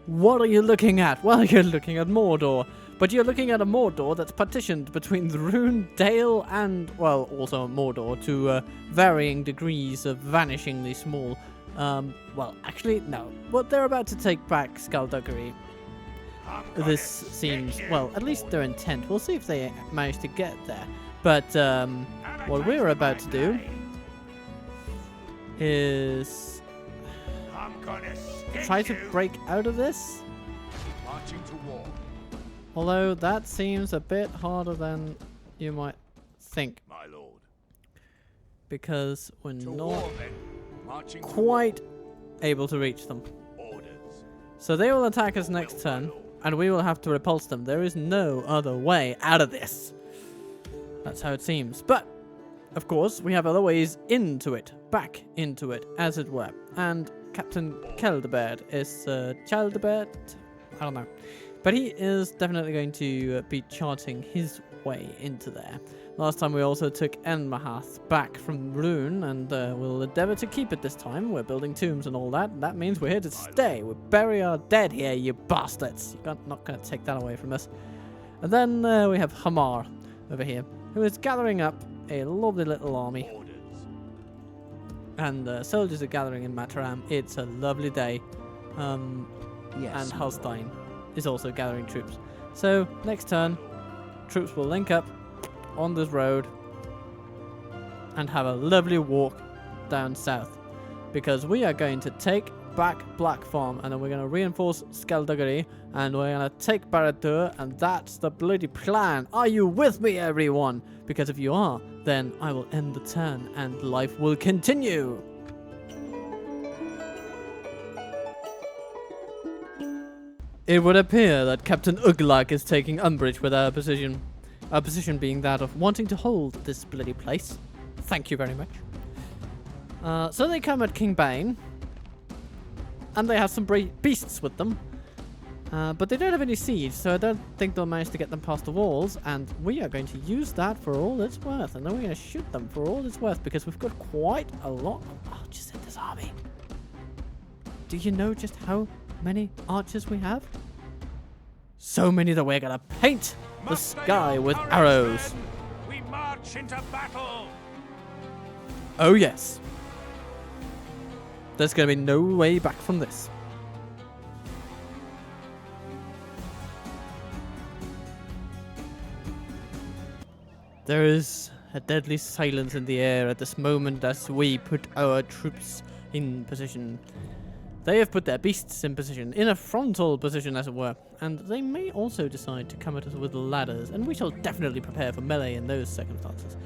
What are you looking at? Well, you're looking at Mordor. But you're looking at a Mordor that's partitioned between the Rune, Dale, and, well, also Mordor to varying degrees of vanishingly small. Well, actually, no. Well, they're about to take back Skullduggery. This seems, well, at least their intent. We'll see if they manage to get there. But what we're about to do is try to break out of this. Although that seems a bit harder than you might think. My lord. Because we're not quite able to reach them. Orders. So they will attack us next turn, and we will have to repulse them. There is no other way out of this. That's how it seems. But, of course, we have other ways into it. Back into it, as it were. And Captain Keldebert is Childebert? I don't know. But he is definitely going to be charting his way into there. Last time we also took Enmahath back from Rune, and we'll endeavour to keep it this time. We're building tombs and all that. That means we're here to stay. We bury our dead here, you bastards. You're not going to take that away from us. And then we have Hamar over here, who is gathering up a lovely little army. And soldiers are gathering in Mataram. It's a lovely day. Yes. And Halstein is also gathering troops. So, next turn, troops will link up on this road and have a lovely walk down south. Because we are going to take back Black Farm, and then we're going to reinforce Skullduggery, and we're going to take Barad-dûr, and that's the bloody plan. Are you with me, everyone? Because if you are, then I will end the turn, and life will continue. It would appear that Captain Uglak is taking umbrage with our position. Our position being that of wanting to hold this bloody place. Thank you very much. So they come at King Bain. And they have some beasts with them. But they don't have any siege, so I don't think they'll manage to get them past the walls. And we are going to use that for all it's worth. And then we're going to shoot them for all it's worth, because we've got quite a lot of archers in this army. Do you know just how many archers we have? So many that we're gonna paint the sky with arrows. We march into battle. Oh yes. There's gonna be no way back from this. There is a deadly silence in the air at this moment as we put our troops in position. They have put their beasts in position, in a frontal position as it were, and they may also decide to come at us with ladders, and we shall definitely prepare for melee in those circumstances.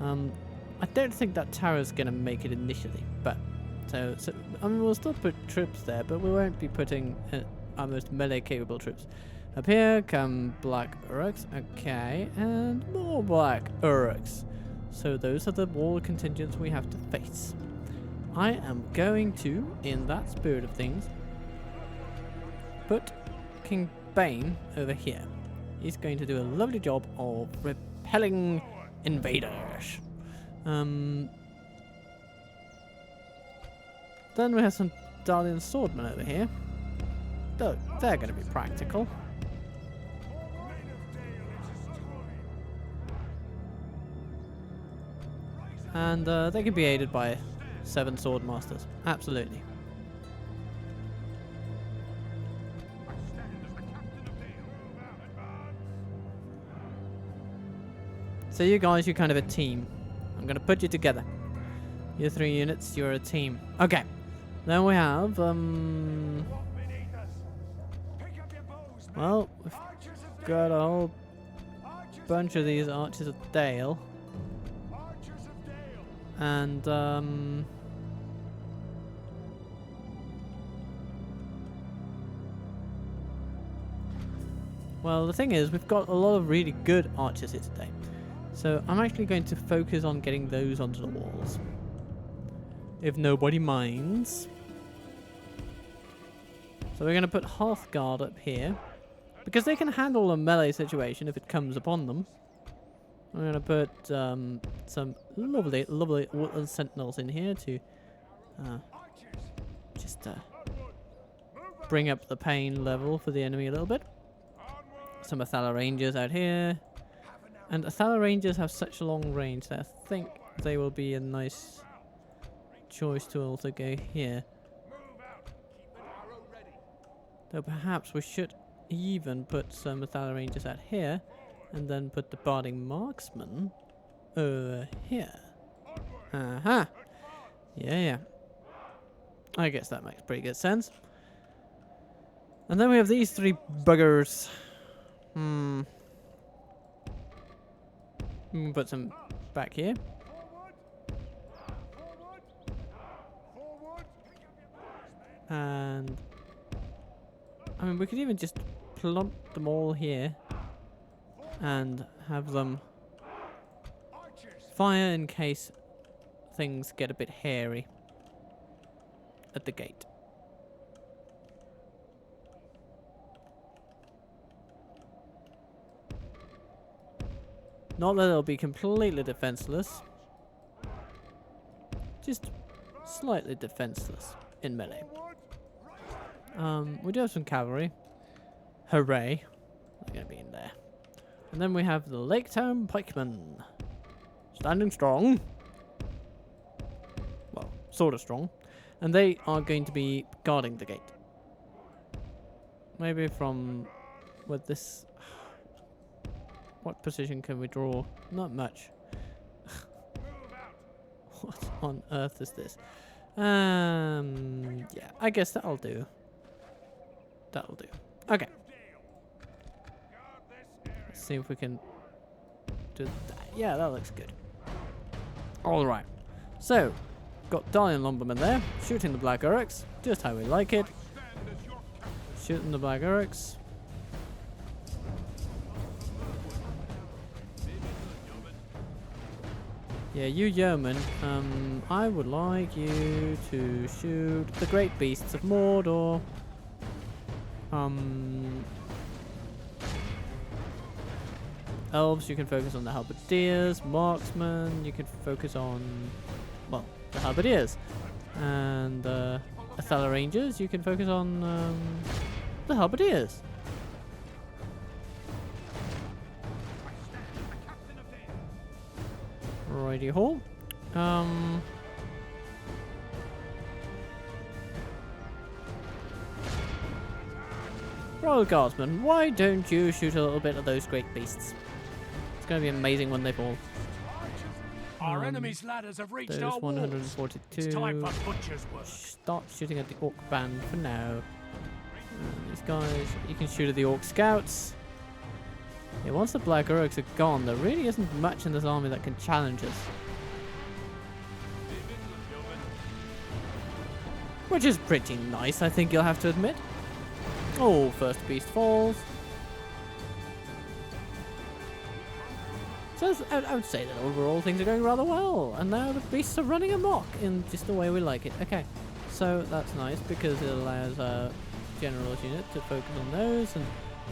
I don't think that tower's going to make it initially, but so I mean, we'll still put troops there, but we won't be putting our most melee capable troops. Up here come Black Uruks, okay, and more Black Uruks. So those are the wall contingents we have to face. I am going to, in that spirit of things, put King Bain over here. He's going to do a lovely job of repelling invaders. Then we have some Dalian swordmen over here. Though they're going to be practical. And they can be aided by 7 sword masters. Absolutely. So you guys, you're kind of a team. I'm going to put you together. You're 3 units, you're a team. Okay. Then we have, well, we've got a whole bunch of these Archers of Dale. And, well, the thing is, we've got a lot of really good archers here today. So I'm actually going to focus on getting those onto the walls. If nobody minds. So we're going to put Hearthguard up here. Because they can handle a melee situation if it comes upon them. I'm going to put some lovely woodland sentinels in here to just bring up the pain level for the enemy a little bit. Some Athala Rangers out here. And Athala Rangers have such a long range that I think they will be a nice choice to also go here. Though perhaps we should even put some Athala Rangers out here and then put the Barding Marksman over here. Aha! Yeah. I guess that makes pretty good sense. And then we have these three buggers. We can put some back here. And I mean, we could even just plump them all here and have them fire in case things get a bit hairy at the gate. Not that they'll be completely defenseless, just slightly defenseless in melee. We do have some cavalry. Hooray. They're going to be in there. And then we have the Lake Town Pikemen. Standing strong. Well, sort of strong. And they are going to be guarding the gate. Maybe from... with this... What position can we draw? Not much. What on earth is this? Yeah, I guess that'll do. That'll do. Okay. Let's see if we can do that. Yeah, that looks good. Alright. So, got Dalian Lumberman there, shooting the Black Uruks, just how we like it. Shooting the Black Uruks. Yeah, you yeomen, I would like you to shoot the Great Beasts of Mordor. Elves, you can focus on the Halberdiers. Marksmen, you can focus on, well, the Halberdiers. And Athala Rangers, you can focus on the Halberdiers. Righty ho. Royal Guardsmen, why don't you shoot a little bit of those great beasts? It's going to be amazing when they fall. Our enemy's ladders have reached our walls. 142. It's time for butcher's work. Start shooting at the Orc band for now. These guys, you can shoot at the Orc scouts. Yeah, once the Black Uruks are gone, there really isn't much in this army that can challenge us. Which is pretty nice, I think you'll have to admit. Oh, first beast falls. So I would say that overall things are going rather well. And now the beasts are running amok in just the way we like it. Okay, so that's nice because it allows our general's unit to focus on those. And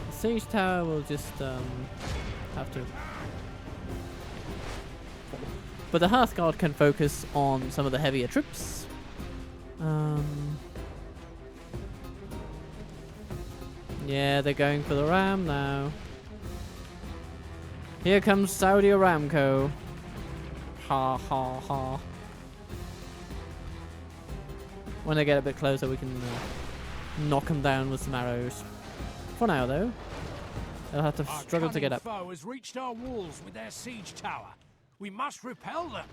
the siege tower will just have to... But the Hearthguard can focus on some of the heavier troops. Yeah, they're going for the ram now. Here comes Saudi Aramco. Ha ha ha. When they get a bit closer, we can knock them down with some arrows. For now, though, they'll have to struggle to get up. Our foe has reached our walls with their siege tower. We must repel them.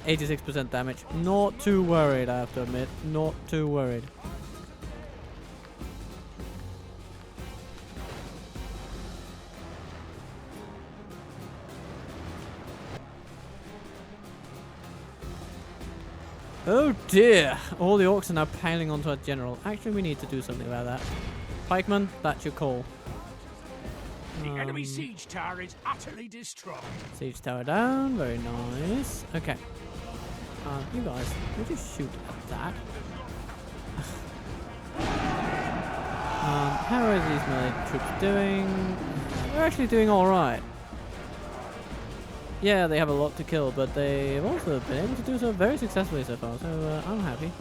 86% damage. Not too worried, I have to admit. Not too worried. Oh dear! All the orcs are now piling onto our general. Actually, we need to do something about that. Pikeman, that's your call. The enemy siege tower is utterly destroyed. Siege tower down. Very nice. Okay. You guys, would you shoot at that? How are these melee troops doing? They're actually doing alright. Yeah, they have a lot to kill, but they have also been able to do so very successfully so far, so I'm happy.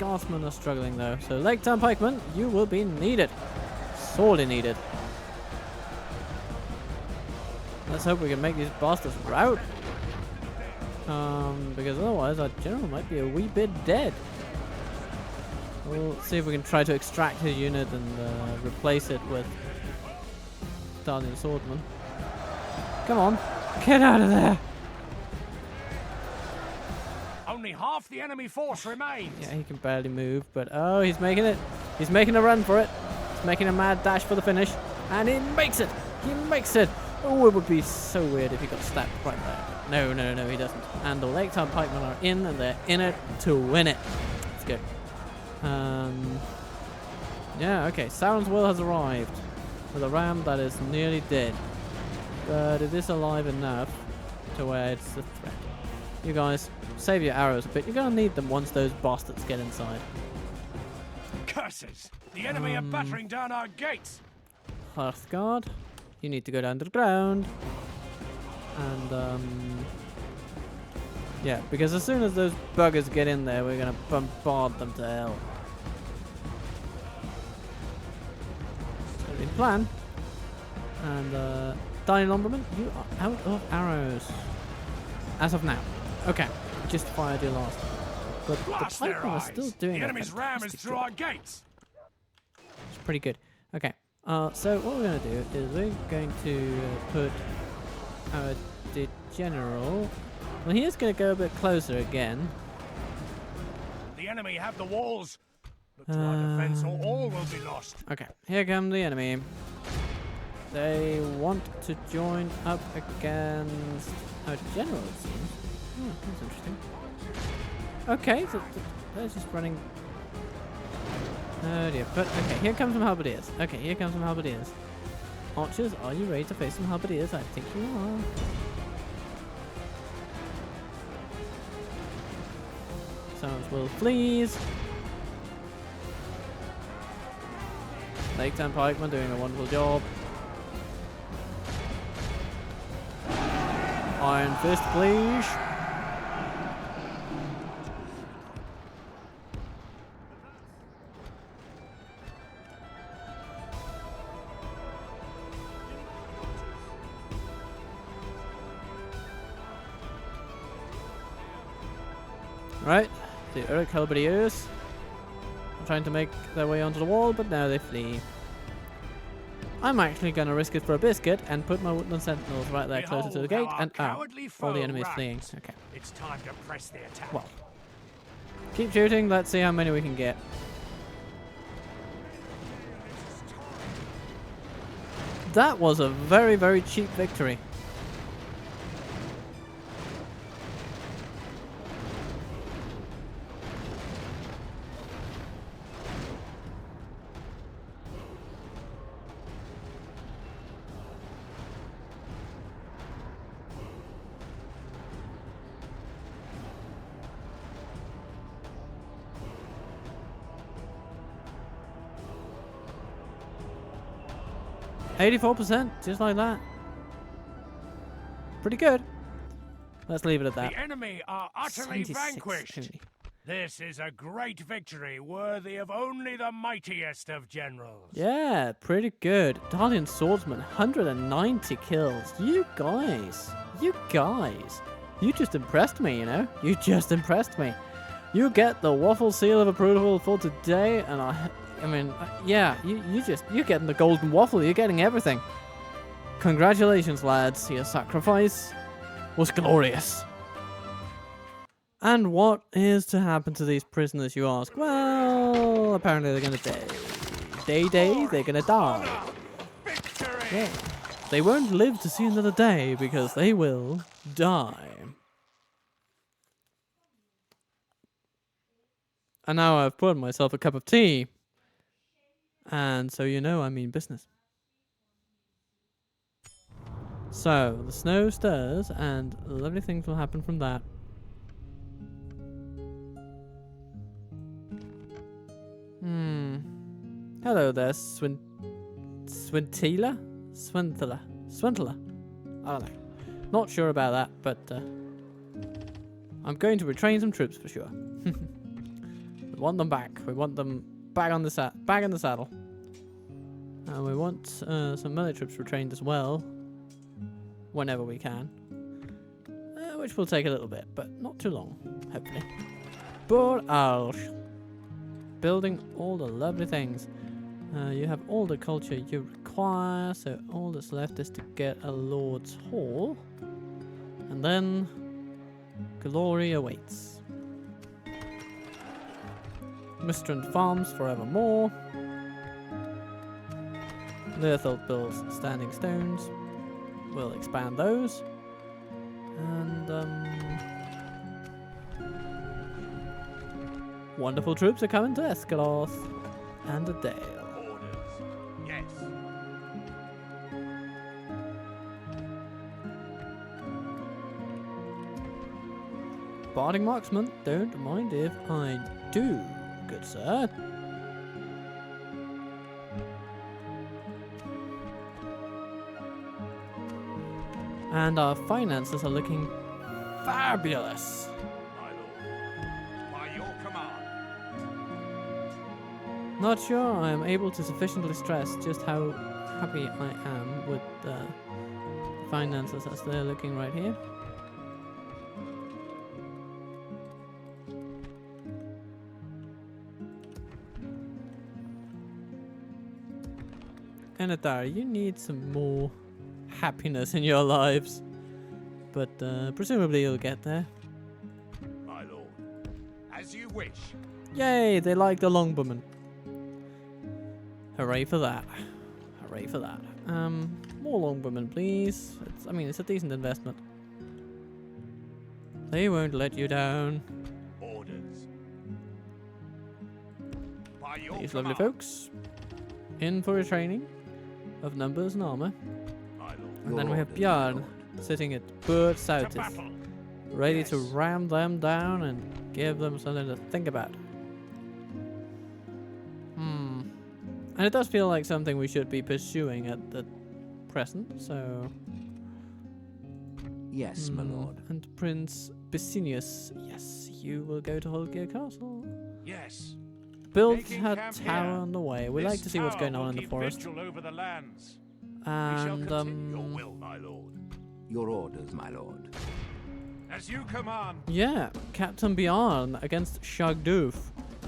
Scotsmen are struggling though. So Lake Town pikemen, you will be needed. Sorely needed. Let's hope we can make these bastards rout. Because otherwise our general might be a wee bit dead. We'll see if we can try to extract his unit and replace it with Darling Swordman. Come on, get out of there! Only half the enemy force remains. Yeah, he can barely move, but oh, he's making it. He's making a run for it. He's making a mad dash for the finish, and he makes it. He makes it. Oh, it would be so weird if he got stabbed right there. No, he doesn't. And the Lake Town pikemen are in, and they're in it to win it. Let's go. Yeah, okay. Sauron's will has arrived with a ram that is nearly dead, but it is alive enough to where it's a threat. You guys, save your arrows a bit. You're gonna need them once those bastards get inside. Curses! The enemy are battering down our gates. Hearthguard, you need to go down to the ground. And yeah, because as soon as those buggers get in there, we're gonna bombard them to hell. So the plan. And Dying Lumberman, you are out of arrows as of now. Okay, just fired your last. But Blast the their pikemen are eyes. still doing The enemy's ram is through our gates. It's pretty good. Okay, so what we're going to do is we're going to put our general. Well, he is going to go a bit closer again. The enemy have the walls. Look to our defense or all will be lost. Okay, here come the enemy. They want to join up against our general, it seems. Oh, that's interesting. Okay, so they're just running. Oh dear, but okay, here comes some halberdiers. Okay, here comes some halberdiers. Archers, are you ready to face some halberdiers? I think you are. Sounds will flees. Lake Town pikemen doing a wonderful job. Iron Fist, please. Right, the Uruk halberdiers are trying to make their way onto the wall, but now they flee. I'm actually going to risk it for a biscuit and put my woodland sentinels right there closer to the gate, and all the enemy is fleeing. Okay. It's time to press the attack. Well, keep shooting. Let's see how many we can get. That was a very, very cheap victory. %, just like that. Pretty good. Let's leave it at that. The enemy are utterly 76 vanquished. only. This is a great victory, worthy of only the mightiest of generals. Yeah, pretty good. Darling Swordsman, 190 kills. You guys, you just impressed me, you know? You just impressed me. You get the Waffle seal of approval for today, and I mean, yeah, you're getting the golden waffle. You're getting everything. Congratulations, lads. Your sacrifice was glorious. And what is to happen to these prisoners, you ask? Well, apparently they're going to die. They're going to die. Yeah. They won't live to see another day because they will die. And now I've poured myself a cup of tea. And so you know I mean business. So, the snow stirs, and lovely things will happen from that. Hello there, Swintila? Swintila? I don't know. Not sure about that, but I'm going to retrain some troops for sure. We want them back. We want them back on the back in the saddle. And we want some melee troops retrained as well, whenever we can. Which will take a little bit, but not too long, hopefully. But building all the lovely things. You have all the culture you require, so all that's left is to get a Lord's Hall. And then glory awaits. Mistrand Farms forevermore. Leotheld builds standing stones. We'll expand those. And wonderful troops are coming to Escaloth and a Dale. Orders. Yes. Barding Marksman, don't mind if I do, good sir. And our finances are looking fabulous. My lord. By your command. Not sure I am able to sufficiently stress just how happy I am with the finances as they're looking right here. Anatar, you need some more happiness in your lives, but presumably you'll get there. My lord. As you wish. Yay, they like the longbowmen. Hooray for that. Hooray for that. More longbowmen, please. It's a decent investment. They won't let you down. Orders. By your These command. lovely folks. In for a training of numbers and armor. My lord. And then we have Bjarn sitting at Bird To South, battle. ready to Yes. ram them down and give them something to think about. And it does feel like something we should be pursuing at the present, so... Yes, my lord. And Prince Basinius, yes, you will go to Holgear Castle. Yes. Build Making a camp tower here. on the way. We This like to see what's tower going on will in the keep forest. vigil over the lands. We shall And, continue your will, my lord. Your orders, my lord. As you command. yeah, Captain Bjarn against Shagdoof.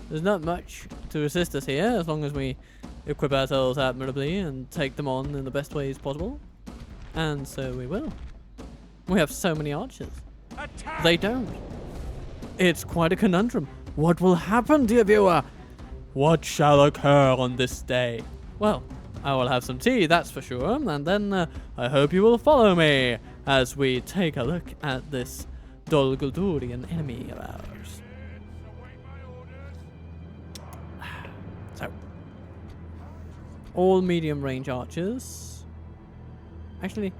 There's not much to assist us here, as long as we equip ourselves admirably and take them on in the best ways possible. And so we will. We have so many archers. Attack! They don't. It's quite a conundrum. What will happen, dear viewer? What shall occur on this day? Well, I will have some tea, that's for sure, and then I hope you will follow me as we take a look at this Dol Guldurian enemy of ours. So, all medium range archers. Actually,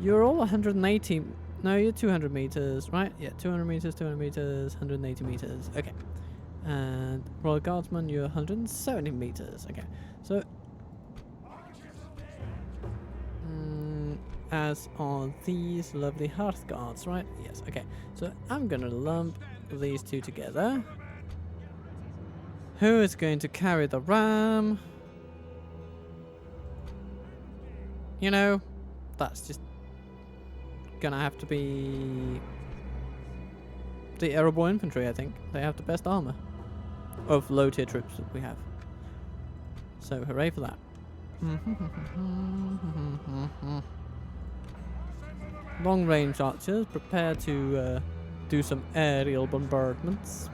you're all 180. No, you're 200 meters, right? Yeah, 200 meters, 180 meters. Okay. And Royal Guardsman, you're 170 meters. Okay. So, as are these lovely Hearth Guards, right? Yes. Okay. So, I'm going to lump these two together. Who is going to carry the ram? You know, that's just gonna have to be the Erebor infantry, I think. They have the best armor of low tier troops that we have. So hooray for that. Long range archers, prepare to do some aerial bombardments.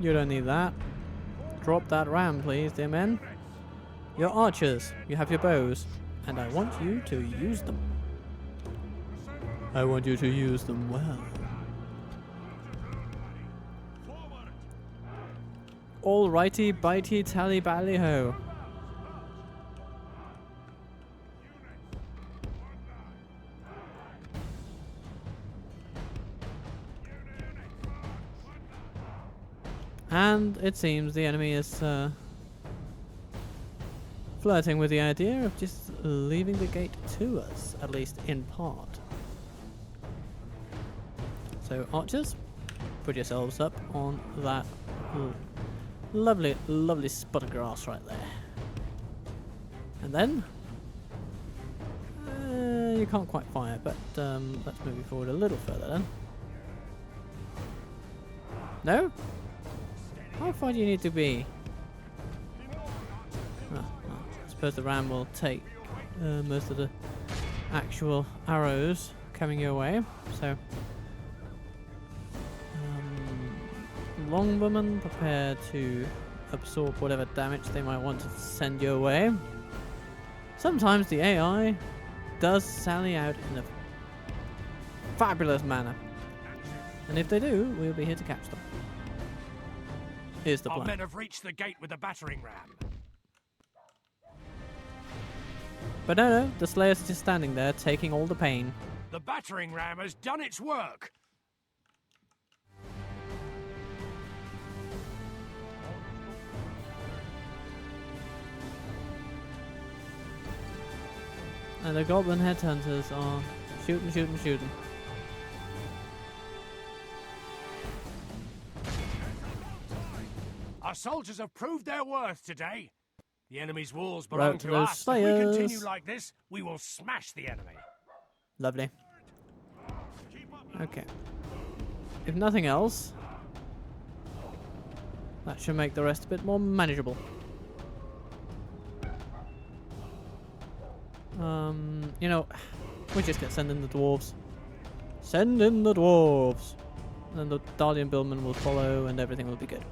You don't need that. Drop that ram, please, dear men. You're archers. You have your bows. And I want you to use them. I want you to use them well. Alrighty, bitey, tally, bally ho. And it seems the enemy is flirting with the idea of just leaving the gate to us, at least in part. So archers, put yourselves up on that lovely, lovely spot of grass right there. And then you can't quite fire, but let's move you forward a little further then. No? How far do you need to be? Well, I suppose the ram will take most of the actual arrows coming your way. So, longbowmen, prepare to absorb whatever damage they might want to send your way. Sometimes the AI does sally out in a fabulous manner, and if they do, we'll be here to catch them. Here's the plan. Our men have reached the gate with the battering ram. But no, the Slayer's just standing there, taking all the pain. The battering ram has done its work. And the goblin headhunters are shooting, shooting, shooting. Our soldiers have proved their worth today. The enemy's walls belong Right to to those us. If we continue Slayers. like this, we will smash the enemy. Lovely. Okay. If nothing else, that should make the rest a bit more manageable. You know, we're just gonna send in the dwarves. Send in the dwarves! And the Dardian Billman will follow and everything will be good.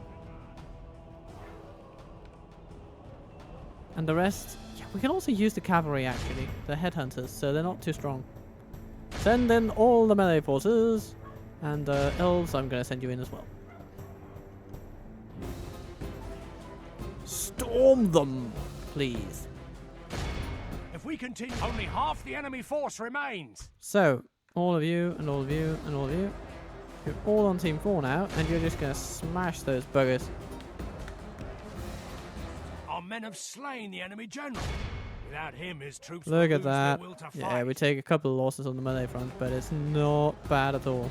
And the rest, yeah, we can also use the cavalry actually, the headhunters, so they're not too strong. Send in all the melee forces, and elves, I'm going to send you in as well. Storm them, please. If we continue, only half the enemy force remains. So, all of you, and all of you, and all of you, you're all on Team 4 now, and you're just going to smash those buggers. Our men have slain the enemy general. Without him, his troops Look will at lose their that. will to Yeah, fight. we take a couple of losses on the melee front, but it's not bad at all.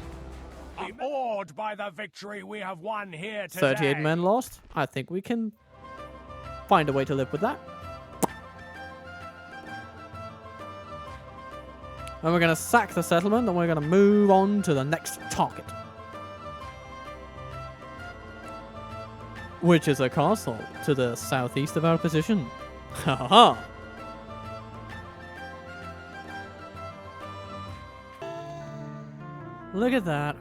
I'm awed by the victory we have won here today. 38 men lost. I think we can find a way to live with that. And we're going to sack the settlement, and we're going to move on to the next target. Which is a castle to the southeast of our position. Ha ha ha! Look at that.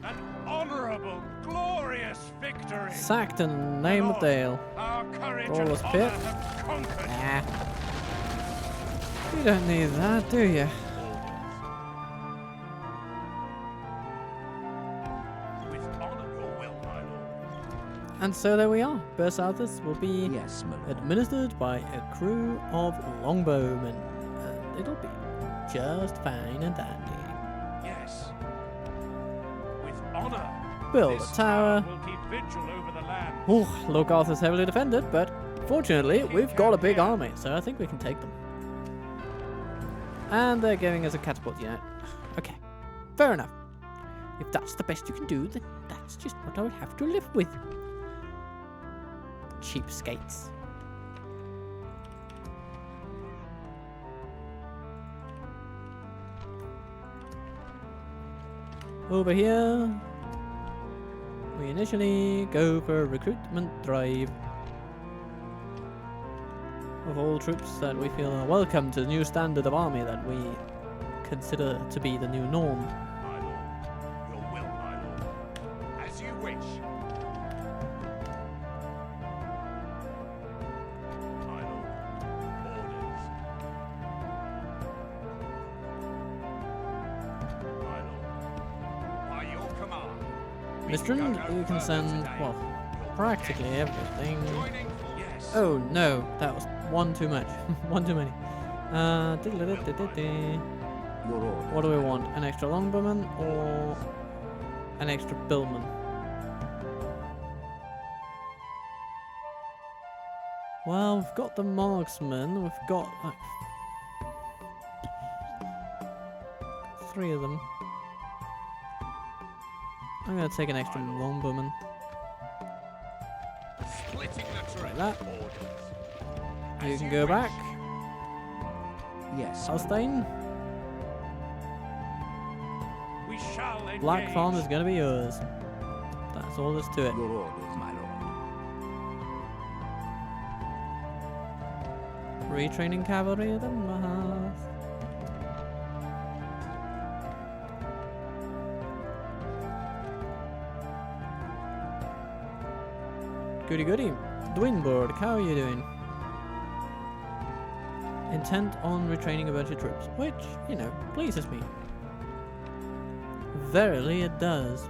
An honourable, glorious victory. Sacked in the name of Dale. Our courage All and was honour pit. have conquered. Nah. You don't need that, do you? With honour, your will, my lord. And so there we are. Bersalthus will be Yes, my lord. administered by a crew of longbowmen. And it'll be just fine and dandy. Yes. With honour. Build This a tower. will keep vigil over the land. Oh, Logarth is heavily defended, but fortunately we've got a big army, so I think we can take them. And they're giving us a catapult unit. Okay, fair enough. If that's the best you can do, then that's just what I'll have to live with. Cheapskates. Over here, we initially go for a recruitment drive of all troops that we feel are welcome to the new standard of army that we consider to be the new norm. My lord. Your will, my lord. As you wish. My lord. Orders. My lord. By your command. we Mr. can go no you can further send, today. well, Your practically protection. everything. Joining forces. Yes. Oh no, that was one too much. One too many. Your orders. What do we want? An extra longbowman or an extra billman? Well, we've got the marksman. We've got like 3 of them. I'm gonna take an extra longbowman. Splitting the Like trip. that. Orders. You As can go wish. back. Yes. Alstein. We shall engage. Black Farm is gonna be yours. That's all there's to it. Your orders, my lord. Retraining cavalry of the Mahas. Goody goody. Dwinborg, how are you doing? Intent on retraining a bunch of troops, which, you know, pleases me. Verily it does.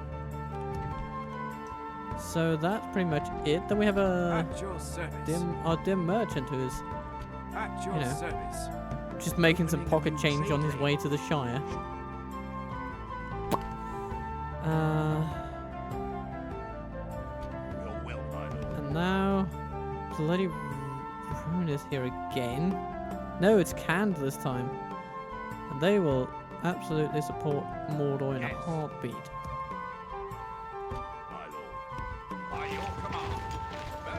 So that's pretty much it. Then we have a At your service. our dim merchant who is At your you know. service. just making some pocket change on his way to the Shire. Your will, my lord. And now, bloody Rune is here again. No, it's canned this time. And they will absolutely support Mordor in a Yes. heartbeat. My lord. By your command.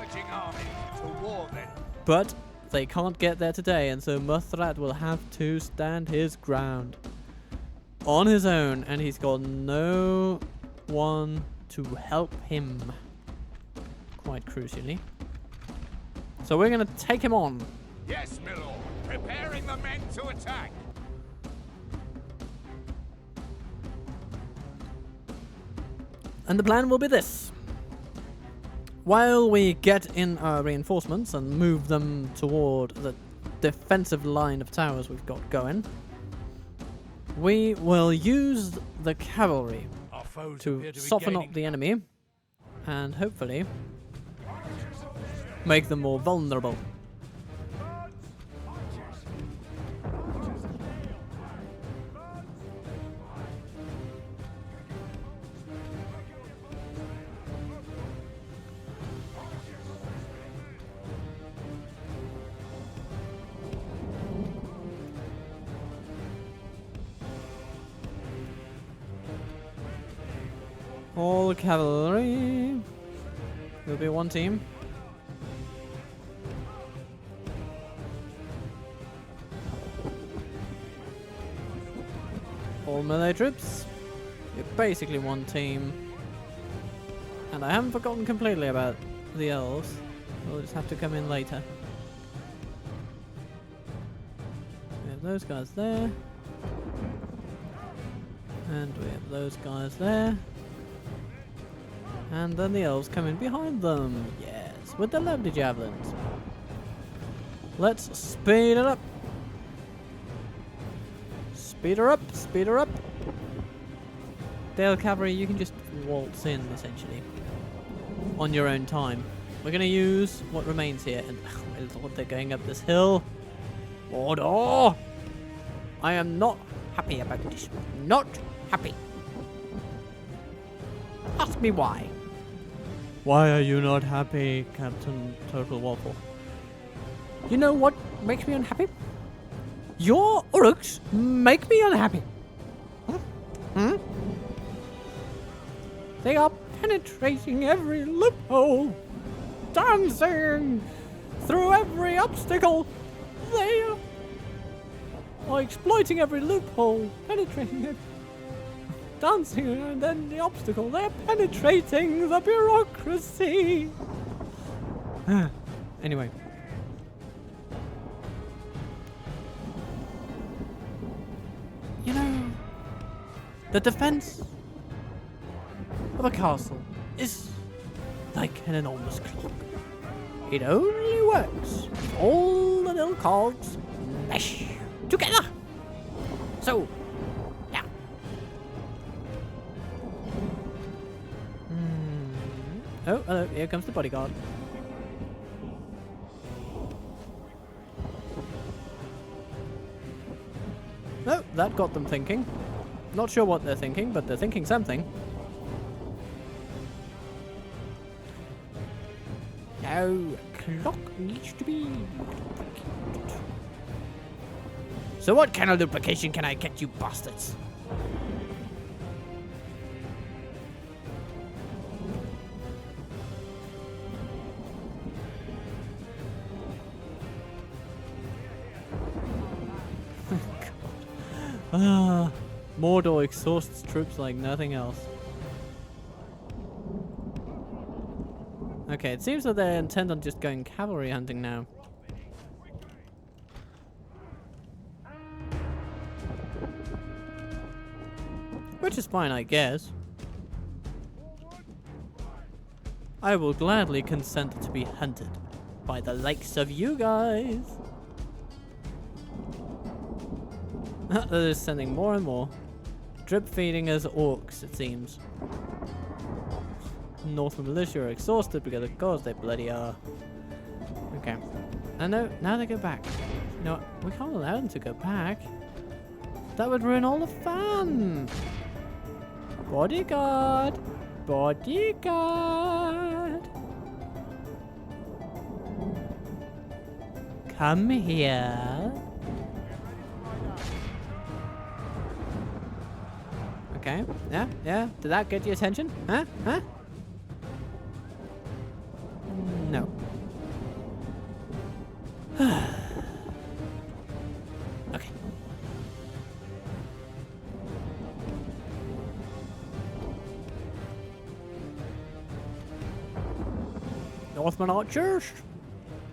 Urging armies to war then. But they can't get there today, and so Muthrat will have to stand his ground on his own, and he's got no one to help him, quite crucially. So we're going to take him on. Yes, my lord. Preparing the men to attack. And the plan will be this. While we get in our reinforcements and move them toward the defensive line of towers we've got going, we will use the cavalry Our foes to appear to be soften gaining. up the enemy and hopefully make them more vulnerable. All cavalry. Will be one team. All melee troops. You're basically one team. And I haven't forgotten completely about the elves. We'll just have to come in later. We have those guys there. And we have those guys there. And then the elves come in behind them. Yes, with the lovely javelins. Let's speed it up. Speed her up, speed her up. Dale Cavalry, you can just waltz in, essentially. On your own time. We're going to use what remains here. And oh my lord, they're going up this hill. Mordor! I am not happy about this. Not happy. Ask me why. Why are you not happy, Captain Total Waffle? You know what makes me unhappy? Your Uruks make me unhappy. Hmm? They are penetrating every loophole, dancing through every obstacle. They are exploiting every loophole, penetrating it, dancing and then the obstacle. They're penetrating the bureaucracy. Anyway. You know, the defense of a castle is like an enormous clock. It only works if all the little cogs mesh together. So, yeah. Oh, hello, here comes the bodyguard. Oh, that got them thinking. Not sure what they're thinking, but they're thinking something. No, clock needs to be duplicated. So what kind of duplication can I get, you bastards? Ah, Mordor exhausts troops like nothing else. Okay, it seems that they're intent on just going cavalry hunting now. Which is fine, I guess. I will gladly consent to be hunted by the likes of you guys. They're just sending more and more. Drip feeding as orcs, it seems. Northern militia are exhausted because of course they bloody are. Okay. And now they go back. You know what? We can't allow them to go back. That would ruin all the fun. Bodyguard! Bodyguard! Come here. Okay. Yeah. Did that get your attention? Huh? No. Okay. Northman archers,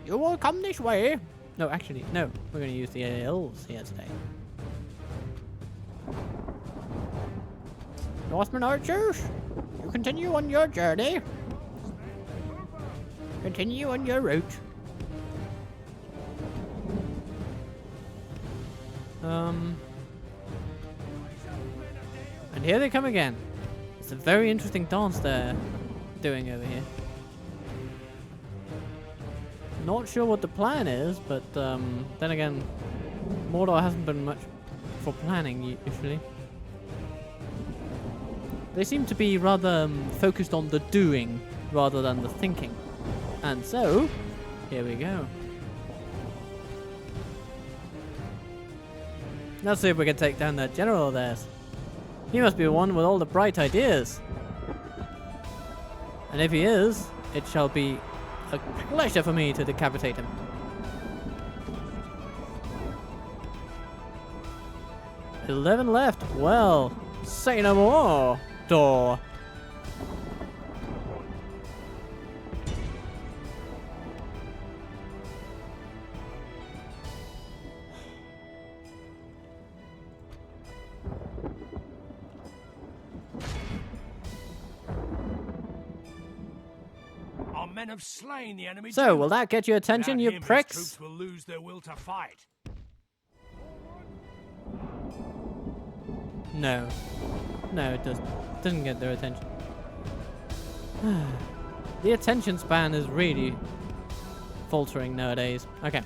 you will come this way. No, actually, no. We're going to use the elves here today. Northman archers, you continue on your journey. Continue on your route. And here they come again. It's a very interesting dance they're doing over here. Not sure what the plan is, but then again, Mordor hasn't been much for planning usually. They seem to be rather focused on the doing rather than the thinking. And so, here we go. Let's see if we can take down that general of theirs. He must be the one with all the bright ideas. And if he is, it shall be a pleasure for me to decapitate him. "11 left. Well, say no more, door." Our men have slain the enemy. So, will that get your attention, you pricks? Troops will lose their will to fight. No. No, it doesn't. It doesn't get their attention. The attention span is really faltering nowadays. Okay.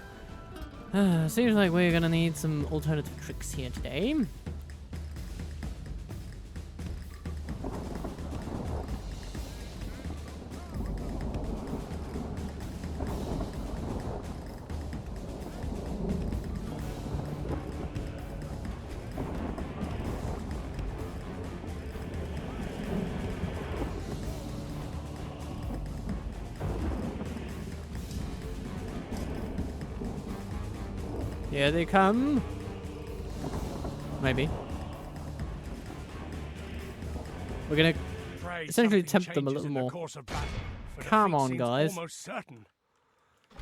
Seems like we're gonna need some alternative tricks here today. Here they come. Maybe. We're gonna essentially tempt them a little more. Come on, guys.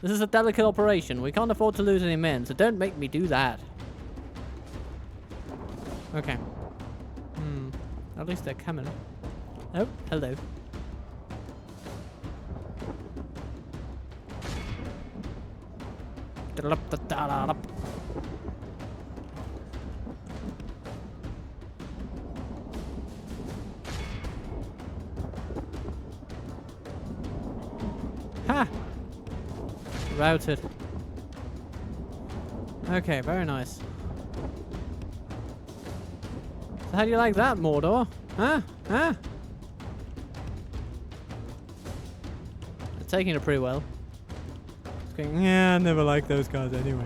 This is a delicate operation. We can't afford to lose any men, so don't make me do that. Okay. At least they're coming. Oh, hello. Ha! Routed. Okay, very nice. So how do you like that, Mordor? Huh? Huh? They're taking it pretty well. going, yeah, I never liked those guys anyway.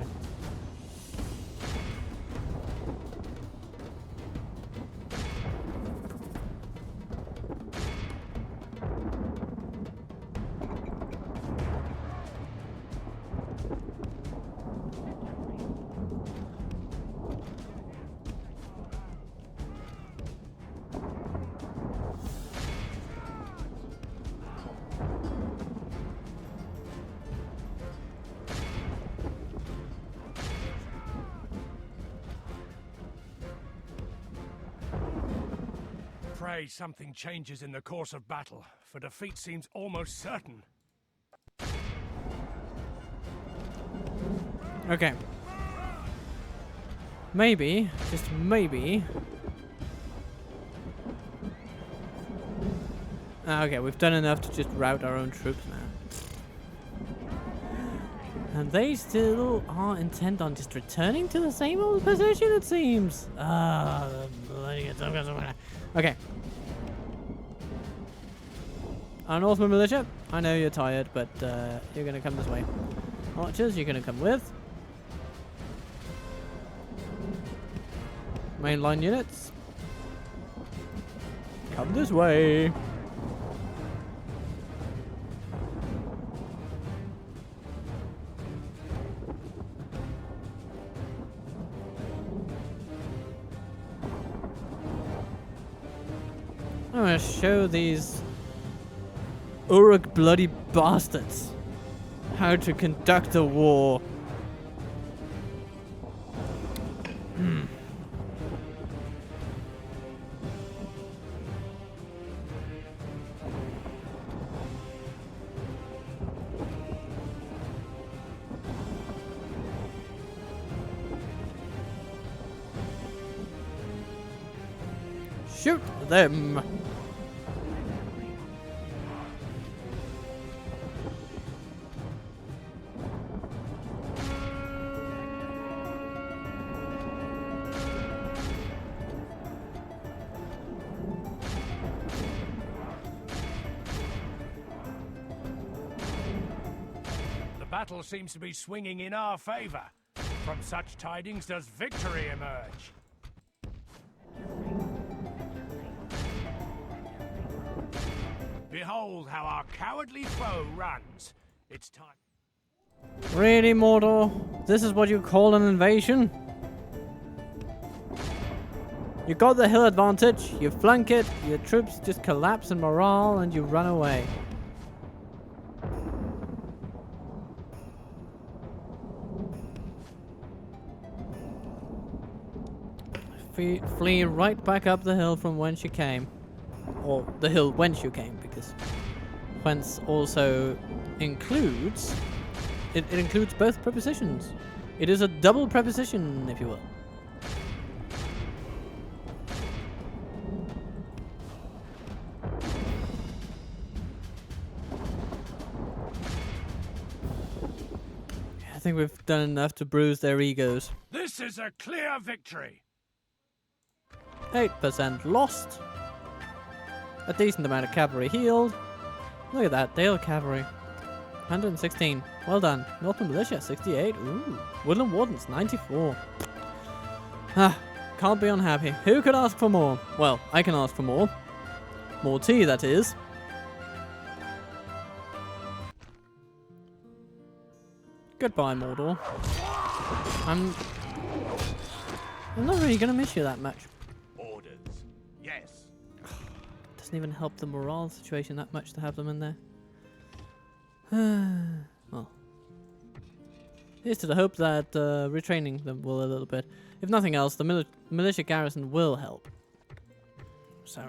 Pray something changes in the course of battle, for defeat seems almost certain. Okay. Maybe, just maybe. Okay, we've done enough to just rout our own troops now. And they still are intent on just returning to the same old position, it seems. Okay. Our Northman militia, I know you're tired, but you're going to come this way. Archers, you're going to come with. Mainline units, come this way. I'm going to show these Uruk bloody bastards how to conduct a war. Shoot them! The battle seems to be swinging in our favor. From such tidings does victory emerge. Behold how our cowardly foe runs. It's time. Really, Mordor? This is what you call an invasion? You got the hill advantage, you flank it, your troops just collapse in morale, and you run away. Flee right back up the hill from whence you came. Or the hill whence you came, because whence also includes... It includes both prepositions. It is a double preposition, if you will. I think we've done enough to bruise their egos. This is a clear victory. 8% lost. A decent amount of cavalry healed. Look at that, Dale cavalry. 116. Well done. Northern Militia, 68. Ooh. Woodland Wardens, 94. Ah, can't be unhappy. Who could ask for more? Well, I can ask for more. More tea, that is. Goodbye, Mordor. I'm not really gonna miss you that much. Orders. Yes. Doesn't even help the morale situation that much to have them in there. Well, here's to the hope that retraining them will a little bit. If nothing else, the militia garrison will help. So,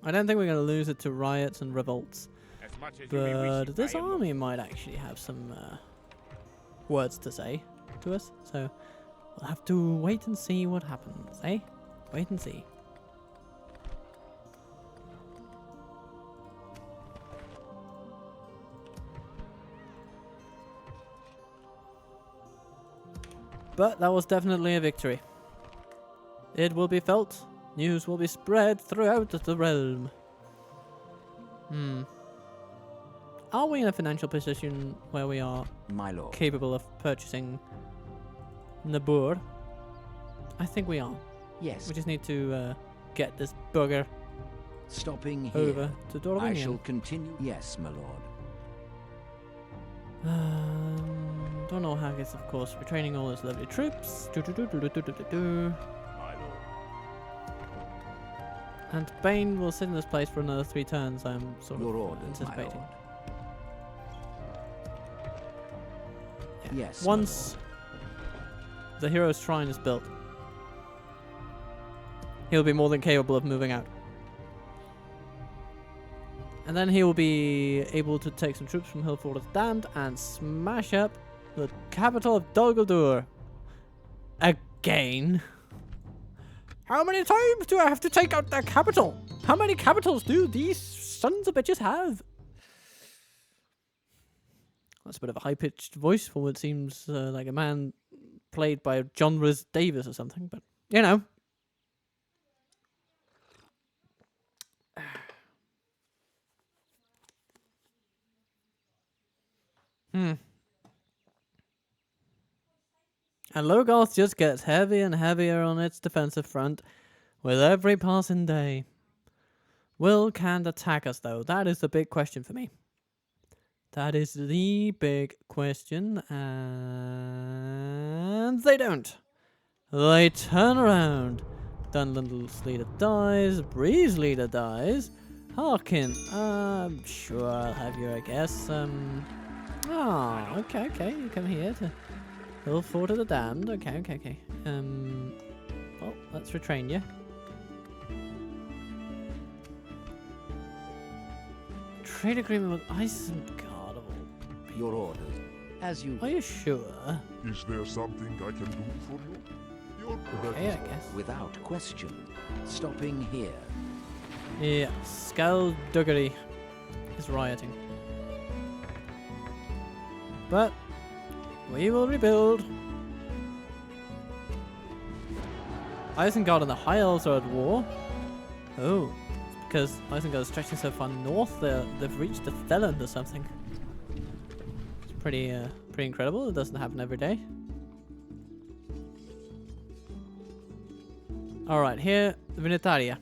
I don't think we're going to lose it to riots and revolts. As much as you may wish, But this I am- army might actually have some words to say to us. So, we'll have to wait and see what happens, eh? Wait and see. But that was definitely a victory. It will be felt. News will be spread throughout the realm. are we in a financial position where we are My lord. capable of purchasing Nabur? I think we are. Yes. We just need to get this bugger Stopping here. over to I Dorvinian. shall continue. Yes, my lord. Don't know Haggis, of course. We're training all those lovely troops. And Bain will sit in this place for another 3 turns, I'm sort Your of orders, my anticipating. lord. Yeah. Yes, my Once the hero's shrine is built, he'll be more than capable of moving out. And then he will be able to take some troops from Hillfort of the Damned and smash up the capital of Guldur. Again. How many times do I have to take out their capital? How many capitals do these sons of bitches have? That's a bit of a high-pitched voice for what seems like a man played by John Rhys Davis or something, but, you know. And Logarth just gets heavier and heavier on its defensive front with every passing day. Will Khand attack us, though? That is the big question for me. That is the big question, and they don't. They turn around. Dunland's leader dies. Bree's leader dies. Harkin, sure, I'll have you, I guess. Okay, you come here to Hillfort of the Damned. Okay. Well, let's retrain you. Trade agreement with Isengard of all. Your orders. As you Are you sure? Is there something I can do for you? Your Okay, I guess. without question. Stopping here. Yeah, Skalduggery is rioting. But we will rebuild. Isengard and the High Elves are at war. Oh, it's because Isengard is stretching so far north, they've reached the Theland or something. It's pretty incredible. It doesn't happen every day. Alright, here, Vinitaria.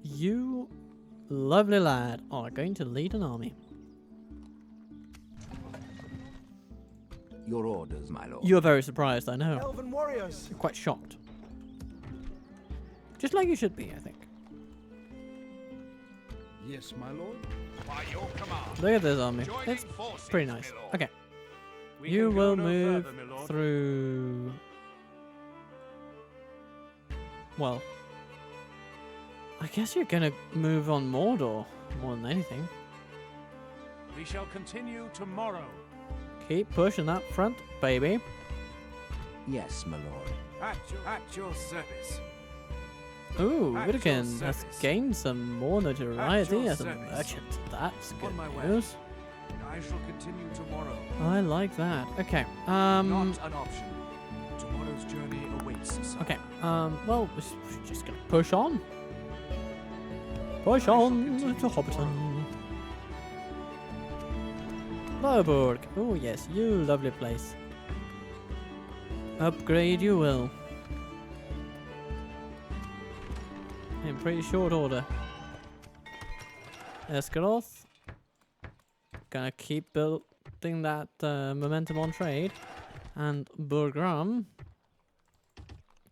You, lovely lad, are going to lead an army. Your orders, my lord. You're very surprised, I know. Elven warriors. You're quite shocked. Just like you should be, I think. Yes, my lord. By your command. Look at this army. Joining It's forces, pretty nice. my lord. Okay, We you can go will no move further, my lord. through... Well, I guess you're gonna move on Mordor more than anything. We shall continue tomorrow. Keep pushing that front, baby. Yes, my lord. At your service. Ooh, At your Vidkin has service. gained some more notoriety your as a service. merchant. That's good On my way. news. I shall continue tomorrow. I like that. Okay, Not an option. Tomorrow's journey awaits, sir. okay, well, we're just gonna push on. Push shall on continue to Hobbiton. Logarth. Oh yes, you lovely place. Upgrade you will. In pretty short order. Escaroth. Gonna keep building that momentum on trade. And Burgram.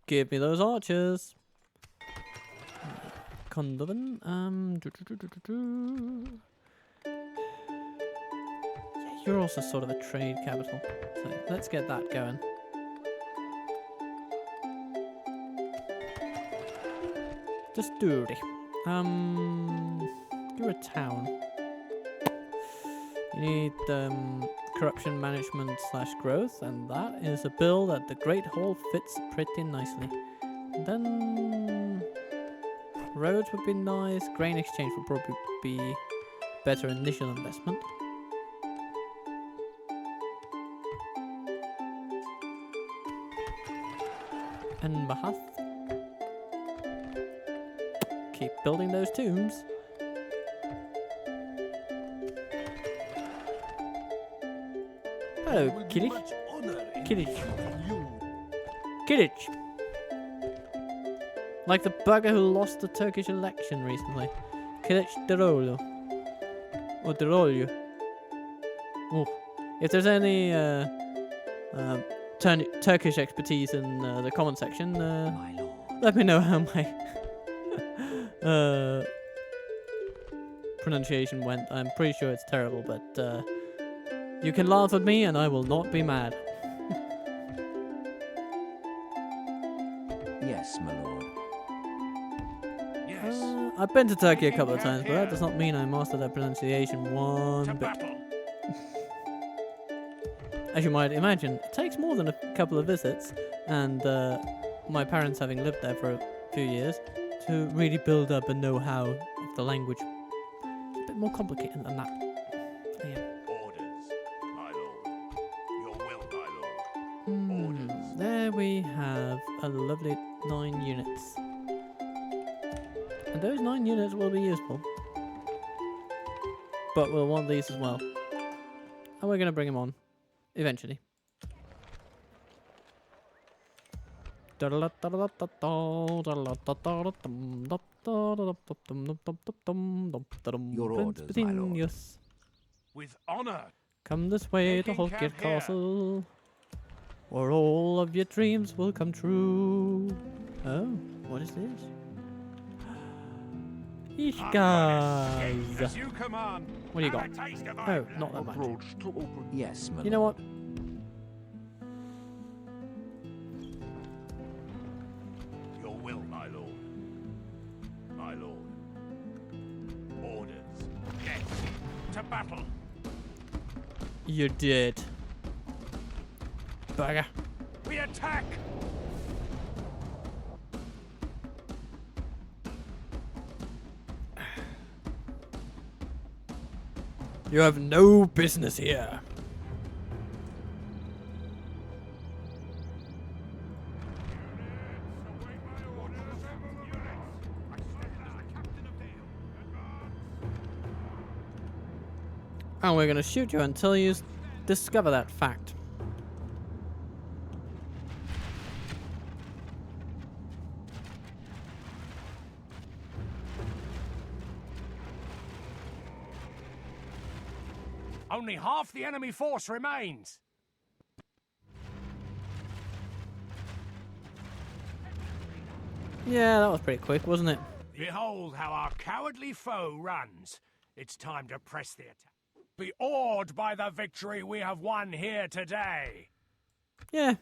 Give me those archers. Condovan. Yeah, you're also sort of a trade capital. So let's get that going. Just dirty. You're a town. You need corruption management / growth, and that is a bill that the Great Hall fits pretty nicely. Then roads would be nice. Grain exchange would probably be better initial investment. And Mahath. Keep building those tombs. Hello, Will be Kitty. much honor in Kitty. defeating you. Kidditch. Like the bugger who lost the Turkish election recently. Kidditch Derolu. Or Derolu. Oh. If there's any Turkish expertise in the comment section, My lord. let me know how my pronunciation went. I'm pretty sure it's terrible, but you can laugh at me and I will not be mad. Yes, my lord. Yes. I've been to Turkey a couple of Taking times, but that care. does not mean I mastered that pronunciation To one bit. battle. As you might imagine, it takes more than a couple of visits, and my parents having lived there for a few years, to really build up a know-how of the language. It's a bit more complicated than that. Yeah. Orders, my lord. Your will, my lord. There we have a lovely 9 units. And those 9 units will be useful. But we'll want these as well. And we're going to bring them on. Eventually. Your orders, my lord. Yes. With honor. Come this way to Taking Holkir camp here. Castle, where all of your dreams will come true. Oh, what is this? Ishgaz. As you command. What do you got? Have a taste of my Oh, blood. not that much. Approach to open. Yes, my You know lord. what? Your will, my lord. My lord. Orders. Yes. To battle. You're dead. Bugger. We attack. You have no business here. And we're going to shoot you until you discover that fact. Only half the enemy force remains. Yeah, that was pretty quick, wasn't it? Behold how our cowardly foe runs. It's time to press the attack. Be awed by the victory we have won here today. Yeah.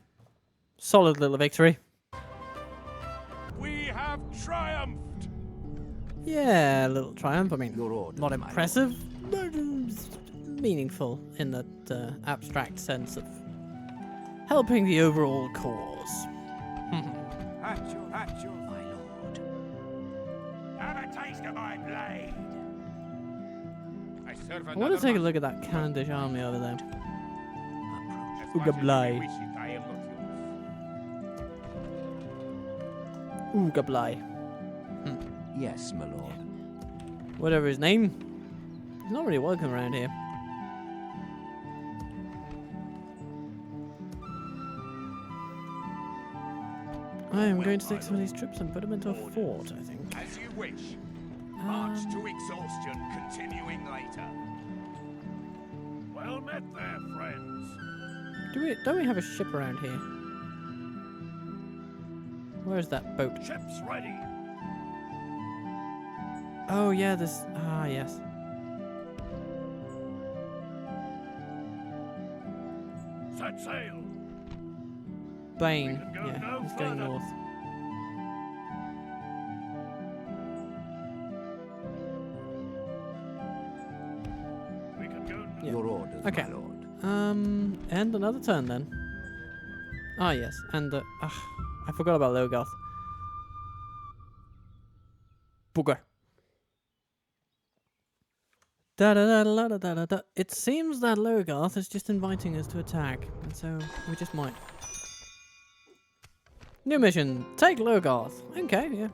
Solid little victory. We have triumphed. Yeah, a little triumph. I mean, Your orders, not my lord. impressive, but meaningful in that abstract sense of helping the overall cause. At your My lord. Have a taste of my blade. I serve I want to take a look at that Khandish army over there. Ugablai. Ugablai. Yes, my lord. Whatever his name. He's not really welcome around here. I am going to take some of these troops and put them into a fort, I think. As you wish. March to exhaustion, continuing later. Well met there, friends. Don't we have a ship around here? Where's that boat? Ships ready. Oh yeah, this. Ah yes. Set sail. Bain. We can go Yeah, no he's going further. north. We can go. Yeah. Your orders, Okay. my lord. And another turn then. Ah yes, and I forgot about Logarth. Booger. Da da da da da da da da. It seems that Logarth is just inviting us to attack, and so we just might. New mission: take Logarth. Okay, yeah.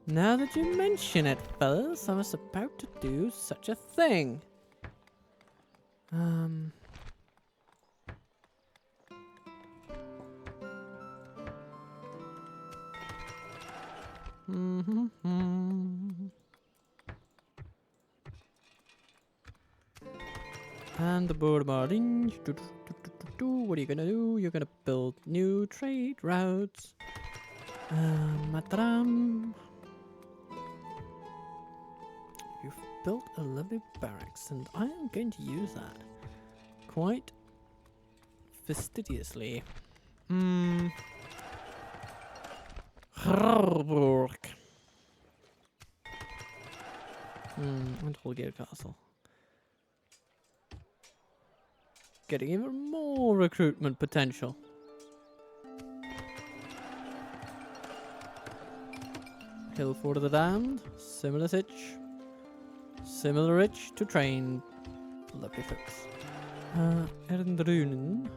Now that you mention it, fellas, I was about to do such a thing. And the bombarding. What are you gonna do? You're gonna build new trade routes. Madam. You've built a lovely barracks, and I am going to use that quite fastidiously. Uruk. And Holgear Castle. Getting even more recruitment potential. Hillford of the Damned, similar sitch. Similar rich to train. Lovely folks. Erndrunen.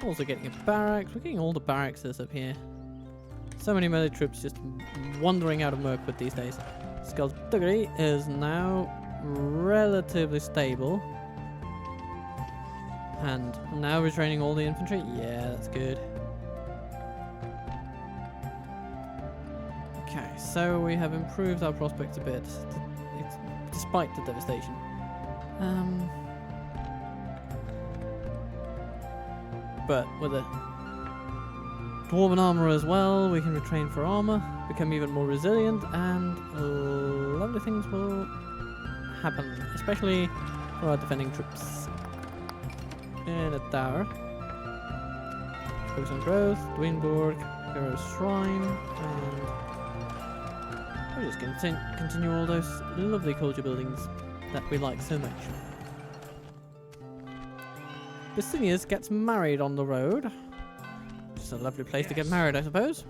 Also getting a barracks. We're getting all the barracks up here. So many military troops just wandering out of Mirkwood these days. Skullduggery is now relatively stable. And now we're training all the infantry. Yeah, that's good. Okay, so we have improved our prospects a bit, despite the devastation. But with a dwarven armor as well, we can retrain for armor, become even more resilient, and lovely things will happen, especially for our defending troops. In a tower. Focus on growth, Dwynborg, Hero's Shrine, and we're just going to continue all those lovely culture buildings that we like so much. Basinius gets married on the road. Just a lovely place to get married, I suppose.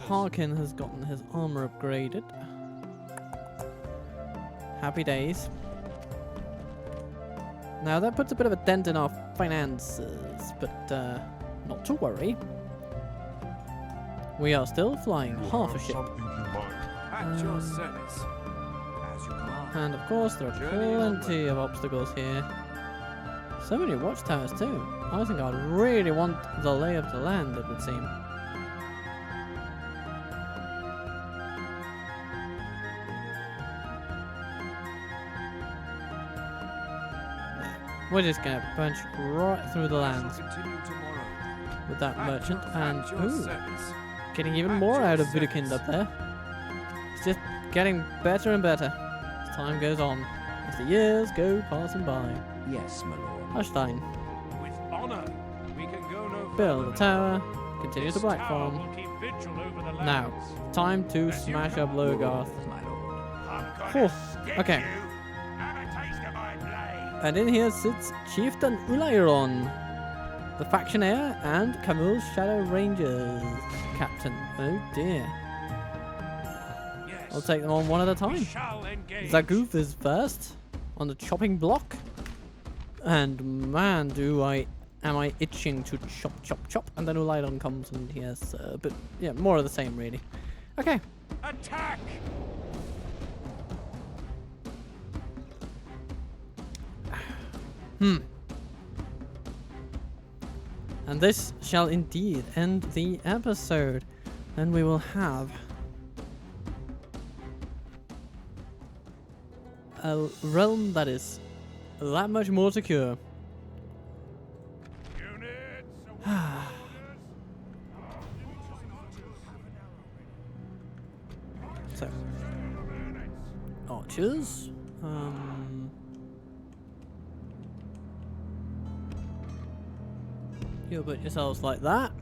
Harkin has gotten his armor upgraded. Happy days. Now that puts a bit of a dent in our finances, but not to worry. We are still flying half a ship. At your service. As you command. And of course there are plenty of obstacles here. So many watchtowers too. I think I'd really want the lay of the land, it would seem. We're just gonna punch right through the lands with that merchant, and ooh, getting even more out of Vidukind up there. It's just getting better and better as time goes on, as the years go passing by. Yes, my lord. Ashstein, With honor, we can go no build further. the tower, continue the This Black tower Farm. will keep vigil over the Now, lands. time to As you smash up come. Logarth. My lord. I'm Phew, gonna stick okay. you. Have a taste of my blade. And in here sits Chieftain Ulairon, the faction heir and Camille's Shadow Rangers captain. Oh dear. Yes, I'll take them on one at a we time. shall engage. Zagoof is first on the chopping block. And man, am I itching to chop. And then Ulairon comes and he has but yeah, more of the same really. Okay. Attack! And this shall indeed end the episode. Then we will have a realm that is that much more secure. So, archers. You'll put yourselves like that.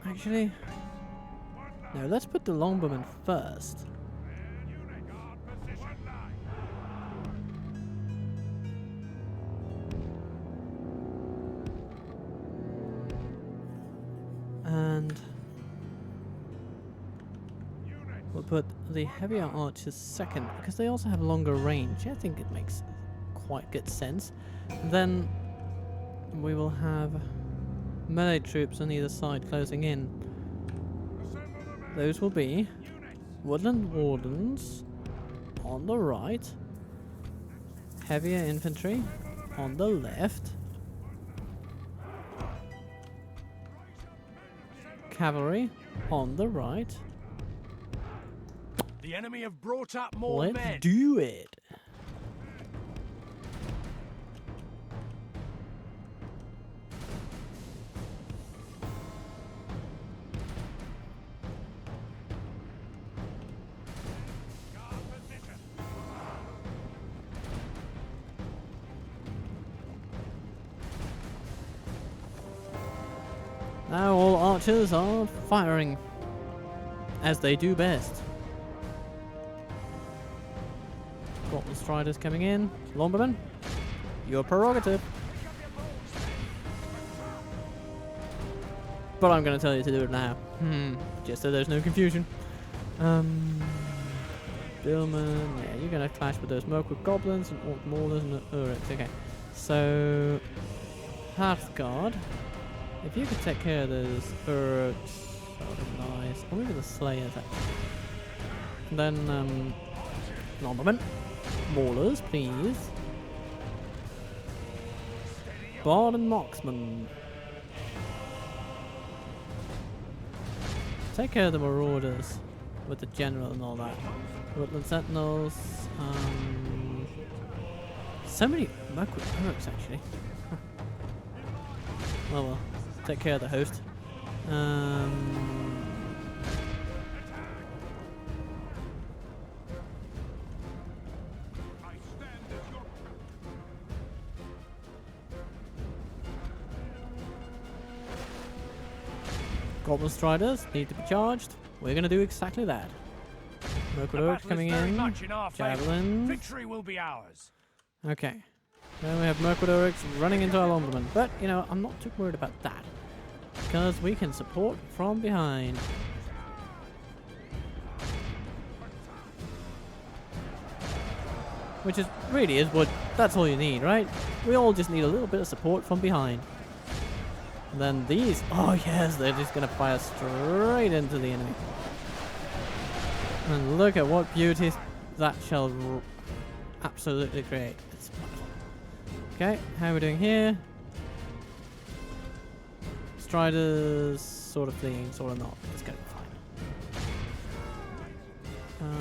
Actually, no, let's put the longbowmen first. And we'll put the heavier archers second because they also have longer range. I think it makes quite good sense. Then we will have melee troops on either side closing in. Those will be woodland wardens on the right, heavier infantry on the left, cavalry on the right. The enemy have brought up more Let's men. do it. Now all archers are firing, as they do best. Goblin Striders coming in. Lumberman, your prerogative. But I'm going to tell you to do it now. Just so there's no confusion. Billman, yeah, you're going to clash with those Mirkwood Goblins and Orc Maulers and Uruk. Okay, so Hearthguard. If you could take care of those Uruks, that would be nice. Or maybe the Slayers, actually. And then, Lumberman. Maulers, please. Bard and Marksman. Take care of the Marauders with the General and all that. Woodland Sentinels. So many Mirkwood Uruks, actually. Oh well. Take care of the host. Goblin Striders need to be charged. We're going to do exactly that. Mirkwood Uruks coming in. Javelins. Victory will be ours. Okay. Then we have Mirkwood Uruks running into our Lumberman. But, you know, I'm not too worried about that. Because we can support from behind. Which is really is what, that's all you need, right? We all just need a little bit of support from behind. And then these, oh yes, they're just going to fire straight into the enemy. And look at what beauty that shall absolutely create. It's wonderful. Okay, how are we doing here? Striders sort of fleeing, sort of not. It's going to be fine.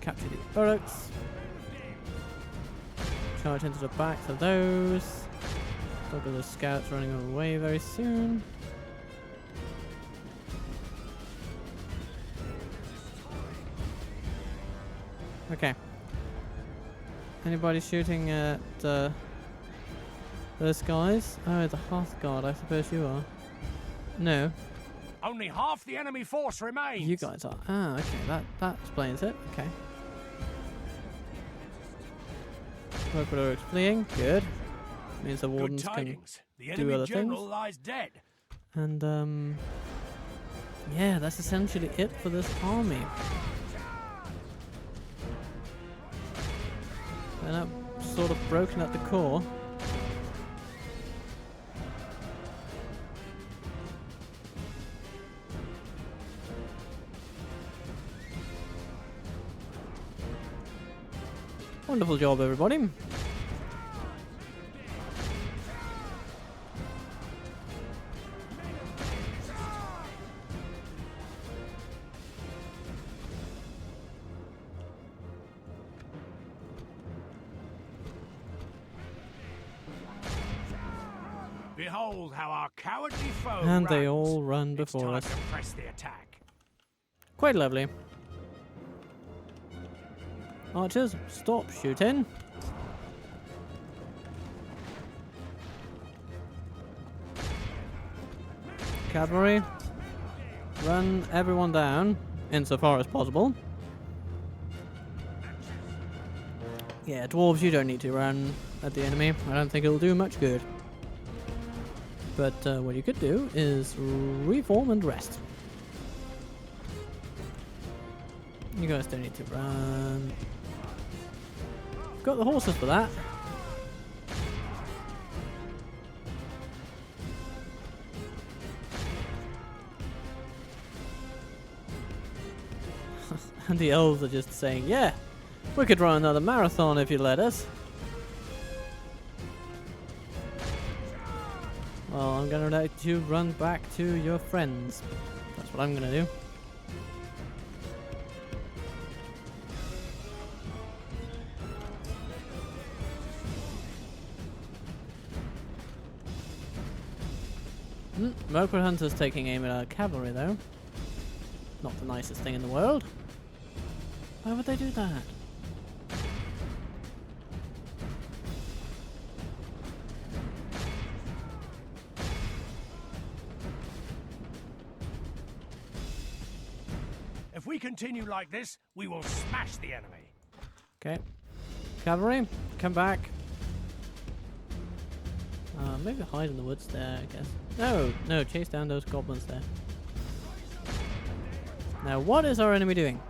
Capture the Uruks. Charge into the backs of those. Look at those scouts running away very soon. Okay. Anybody shooting at those guys? Oh, the Hearthguard, I suppose you are. No. Only half the enemy force remains. You guys are. Ah, okay, that explains it. Okay. Mirkwood Uruks fleeing. Good. Means the wardens can the do other enemy general things. lies dead. And yeah, that's essentially it for this army. They're now sort of broken at the core. Wonderful job, everybody. Behold how our cowardly foe And runs. they all run It's before time us. to press the attack. Quite lovely. Archers, stop shooting. Cavalry, run everyone down, insofar as possible. Yeah, dwarves, you don't need to run at the enemy. I don't think it'll do much good. But what you could do is reform and rest. You guys don't need to run. Got the horses for that. And the elves are just saying, yeah, we could run another marathon if you let us. Well, I'm gonna let you run back to your friends. That's what I'm gonna do. Moped Hunter's taking aim at our cavalry though. Not the nicest thing in the world. Why would they do that? If we continue like this, we will smash the enemy. Okay. Cavalry, come back. Maybe hide in the woods there, I guess. No, chase down those goblins there. Now, what is our enemy doing?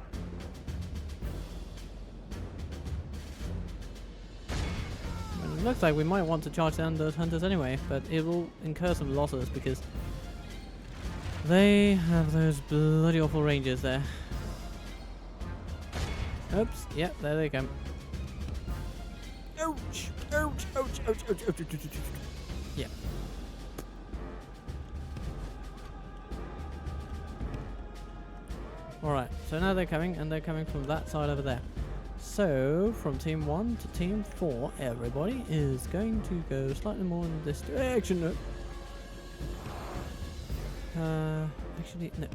Well, it looks like we might want to charge down those hunters anyway, but it will incur some losses because they have those bloody awful rangers there. Oops, yep, there they come. Ouch! Ouch! Ouch! Ouch! Ouch! Ouch! Ouch! Ouch! Ouch! Yeah. Alright, so now they're coming, and they're coming from that side over there. So, from Team 1 to Team 4, everybody is going to go slightly more in this direction. No. Actually, no.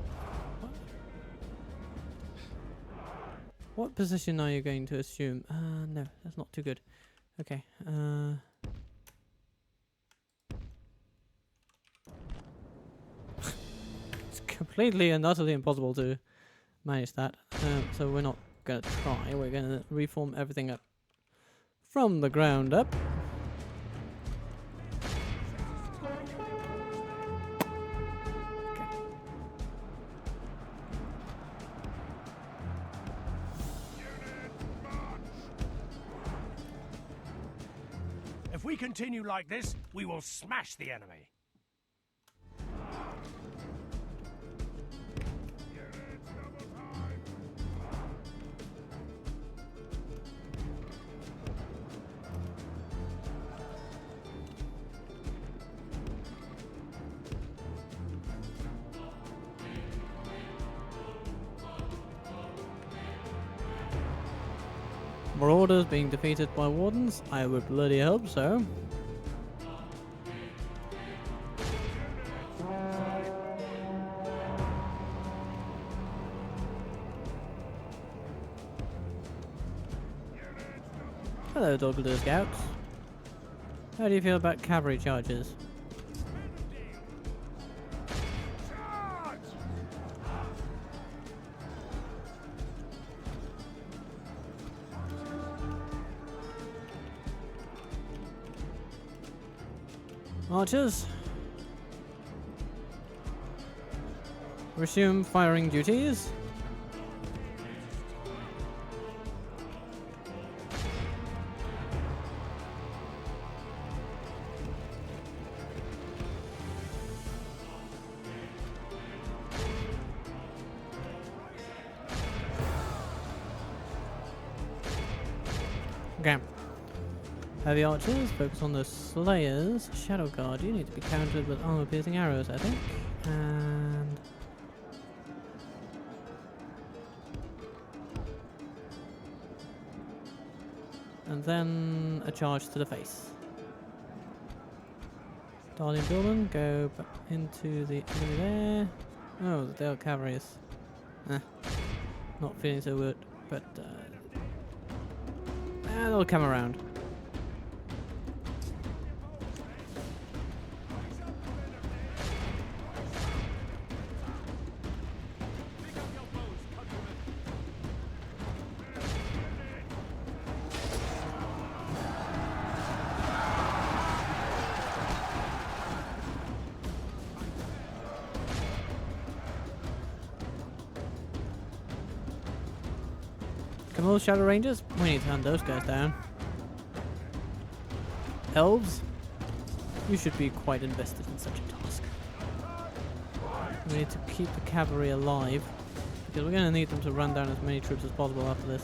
What position are you going to assume? No, that's not too good. Okay, it's completely and utterly impossible to manage that. So we're not gonna try. We're gonna reform everything up from the ground up. If we continue like this, we will smash the enemy. Marauders being defeated by wardens? I would bloody hope so. Hello, Guldur scouts. How do you feel about cavalry charges? Archers, resume firing duties. Okay. Heavy archers, focus on the slayers. Shadow guard, you need to be countered with armor-piercing arrows, I think. And then a charge to the face. Darling Buildup, go back into the enemy there. Oh, the Dale cavalry is not feeling so good, but they'll come around. Come on, Shadow Rangers. We need to hunt those guys down. Elves, you should be quite invested in such a task. We need to keep the cavalry alive, because we're going to need them to run down as many troops as possible after this.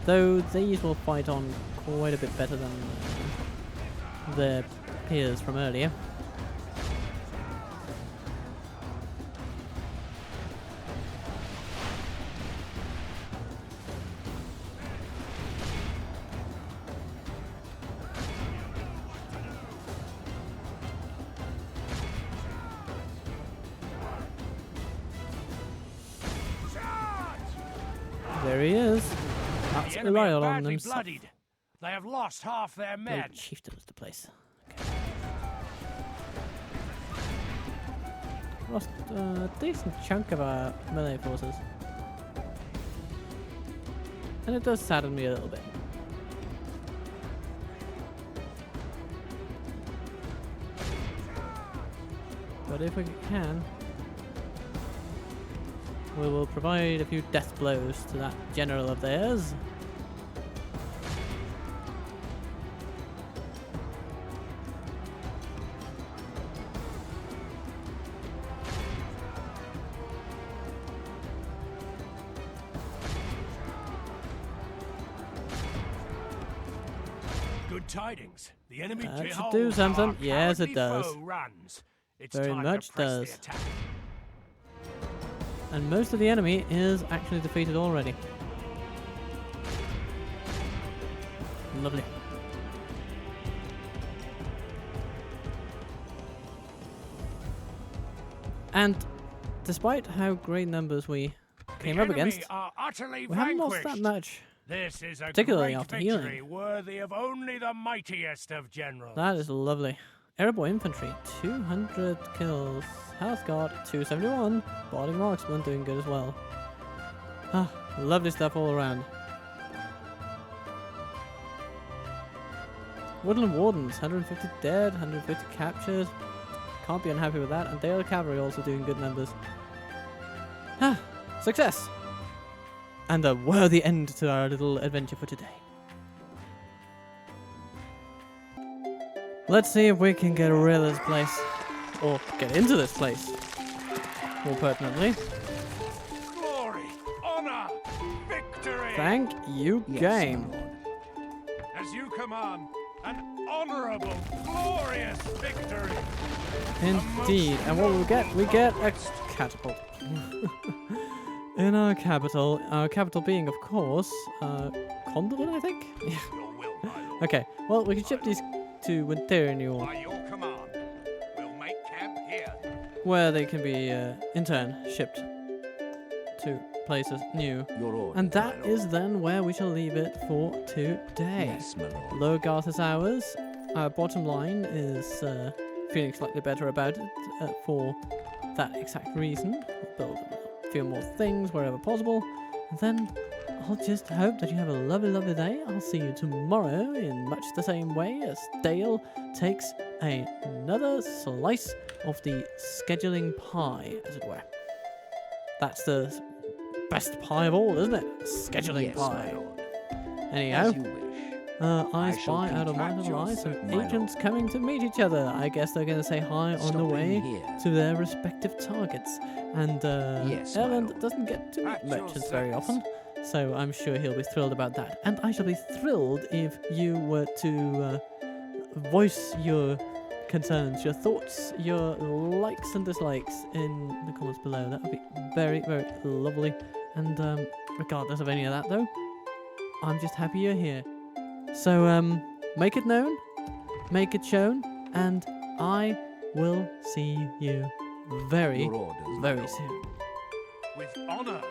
Though these will fight on quite a bit better than their peers from earlier. There he is. That's The enemy are Eliel on badly himself. bloodied. They have lost half their men. The chieftains to place. Okay. Lost a decent chunk of our melee forces. And it does sadden me a little bit. But if we can, we will provide a few death blows to that general of theirs. Good tidings. The enemy That should behold do something. our Yes, it cowardly does. foe runs. It's Very time much to press does. The attack. And most of the enemy is actually defeated already. Lovely. And despite how great numbers we came the up enemy against, are utterly we haven't lost vanquished. that much. This is a Particularly great after victory, healing. worthy of only the mightiest of generals. That is lovely. Airborne infantry, 200 kills. Health guard, 271. Body marksman doing good as well. Ah, lovely stuff all around. Woodland Wardens, 150 dead, 150 captured. Can't be unhappy with that. And Dale Cavalry also doing good numbers. Ah, success! And a worthy end to our little adventure for today. Let's see if we can get rid of this place. Or get into this place. More pertinently. Glory, honor, victory. Thank you, Yes, game. my lord. As you command, an honorable, glorious victory. Indeed. And what we get? We get a catapult. In our capital being, of course, Guldur, I think? Yeah. Your will, my lord. Okay, well, we can ship these to Winterior, By your command, we'll make camp here. where they can be, in turn, shipped to places new. Your orders, And that my lord. is then where we shall leave it for today. Yes, my lord. Logarth is ours. Our bottom line is feeling slightly better about it for that exact reason. We'll build a few more things wherever possible. And then I'll just hope that you have a lovely, lovely day. I'll see you tomorrow in much the same way as Dale takes another slice of the scheduling pie, as it were. That's the best pie of all, isn't it? Scheduling Yes, pie. my lord. Anyhow. As you wish. I I spy shall out of mind contract of your eyes some servant, my agents coming to meet each other. I guess they're going to say hi on the Stopping way here. to their respective targets. And Yes, my Erland lord. doesn't get to meet At your merchants very service. often, so I'm sure he'll be thrilled about that. And I shall be thrilled if you were to voice your concerns, your thoughts, your likes and dislikes in the comments below. That would be very, very lovely. And regardless of any of that, though, I'm just happy you're here. So, make it known, make it shown, and I will see you very, Your orders, my very lord. soon. With honor